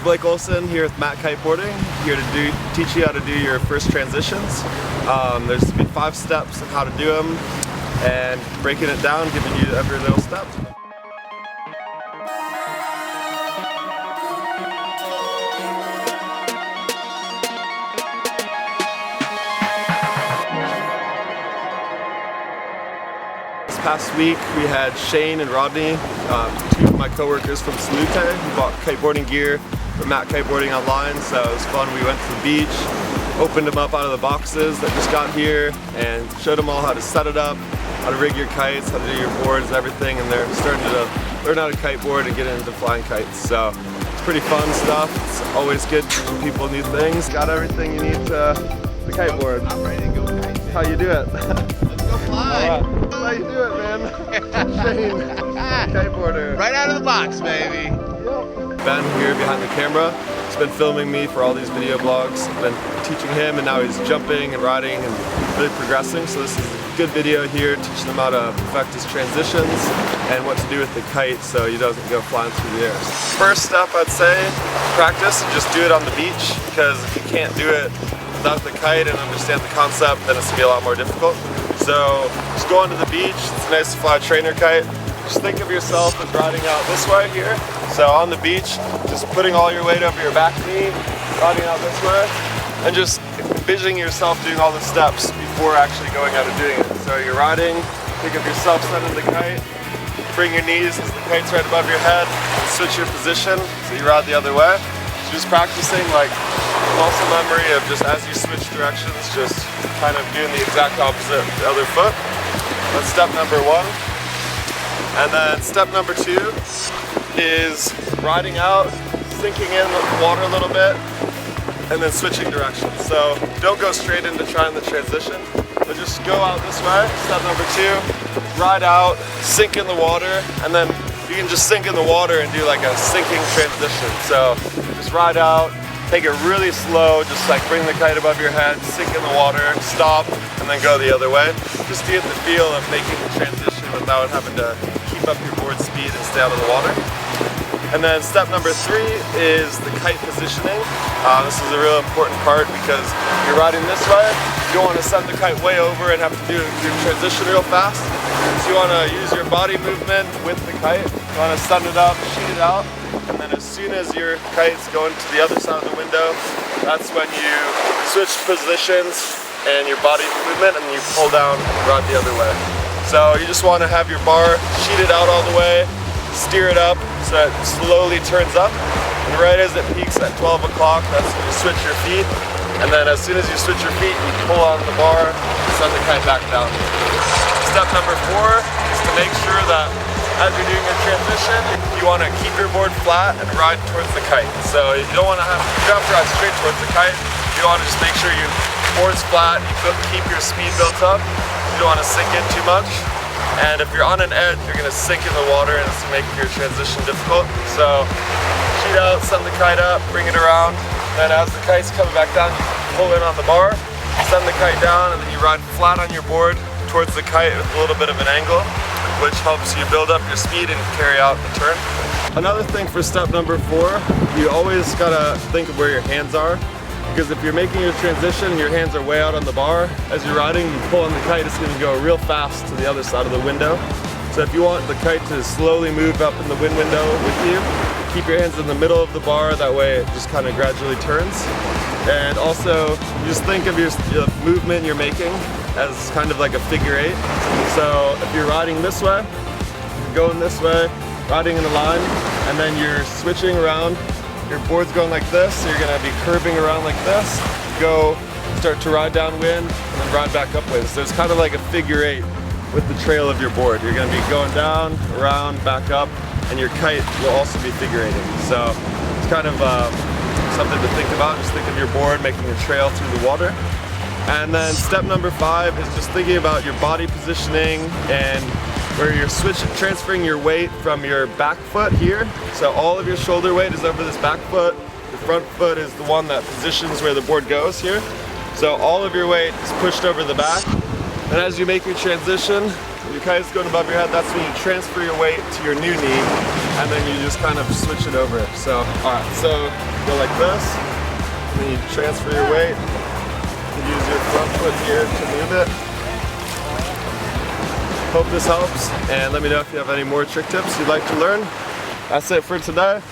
Blake Olson here with Matt Kiteboarding, here to teach you how to do your first transitions. There's to be 5 steps of how to do them and breaking it down, giving you every little step. This past week we had Shane and Rodney, 2 of my coworkers from Salute, who bought kiteboarding gear from Matt Kiteboarding online, so it was fun. We went to the beach, opened them up out of the boxes that just got here, and showed them all how to set it up, how to rig your kites, how to do your boards, everything, and they're starting to learn how to kiteboard and get into flying kites. So it's pretty fun stuff. It's always good teaching people new things. Got everything you need to kiteboard. I'm ready to go kite. How you do it? Let's go fly. All right. That's how you do it, man. Shane, kiteboarder. Right out of the box, baby. Ben here behind the camera. He's been filming me for all these video blogs. I've been teaching him, and now he's jumping and riding and really progressing. So this is a good video here, teaching him how to perfect his transitions and what to do with the kite so he doesn't go flying through the air. First step, I'd say, practice and just do it on the beach, because if you can't do it without the kite and understand the concept, then it's gonna be a lot more difficult. So just go onto the beach. It's nice to fly a trainer kite. Just think of yourself as riding out this way here. So on the beach, just putting all your weight over your back knee, riding out this way, and just envisioning yourself doing all the steps before actually going out and doing it. So you're riding, think of yourself setting the kite, bring your knees as the kite's right above your head, and switch your position so you ride the other way. So just practicing like muscle memory of just as you switch directions, just kind of doing the exact opposite of the other foot. That's step number 1. And then step number 2 is riding out, sinking in the water a little bit, and then switching directions. So don't go straight into trying the transition, but just go out this way. Step number 2, ride out, sink in the water, and then you can just sink in the water and do like a sinking transition. So just ride out, take it really slow, just like bring the kite above your head, sink in the water, stop, and then go the other way. Just to get the feel of making the transition without having to keep up your board speed and stay out of the water. And then step number 3 is the kite positioning. This is a real important part because you're riding this way, you don't want to send the kite way over and have to do your transition real fast. So you want to use your body movement with the kite. You want to send it up, shoot it out, and then as soon as your kite's going to the other side of the window, that's when you switch positions and your body movement, and you pull down and ride the other way. So you just want to have your bar sheeted out all the way, steer it up so it slowly turns up, and right as it peaks at 12 o'clock, that's when you switch your feet, and then as soon as you switch your feet, you pull on the bar and send the kite back down. Step number 4 is to make sure that as you're doing your transition, you want to keep your board flat and ride towards the kite. So you don't want to have to ride straight towards the kite. You want to just make sure your board's flat, you keep your speed built up. You don't want to sink in too much. And if you're on an edge, you're going to sink in the water and it's going to make your transition difficult. So shoot out, send the kite up, bring it around. Then as the kite's coming back down, you pull in on the bar, send the kite down, and then you ride flat on your board towards the kite with a little bit of an angle, which helps you build up your speed and carry out the turn. Another thing for step number 4, you always gotta think of where your hands are, because if you're making your transition and your hands are way out on the bar, as you're riding, you pull on the kite, it's gonna go real fast to the other side of the window. So if you want the kite to slowly move up in the wind window with you, keep your hands in the middle of the bar, that way it just kind of gradually turns. And also, you just think of your movement you're making as kind of like a figure 8. So if you're riding this way, you're going this way, riding in a line, and then you're switching around, your board's going like this, so you're gonna be curving around like this, go start to ride downwind, and then ride back upwind. So it's kind of like a figure 8 with the trail of your board. You're gonna be going down, around, back up, and your kite will also be figure 8ing. So it's kind of something to think about. Just think of your board making a trail through the water. And then step number 5 is just thinking about your body positioning and where you're transferring your weight from your back foot here. So all of your shoulder weight is over this back foot. The front foot is the one that positions where the board goes here. So all of your weight is pushed over the back. And as you make your transition, your kite is going above your head, that's when you transfer your weight to your new knee, and then you just kind of switch it over. So, alright, so go like this, and then you transfer your weight. You use your front foot here to move it. Hope this helps, and let me know if you have any more trick tips you'd like to learn. That's it for today.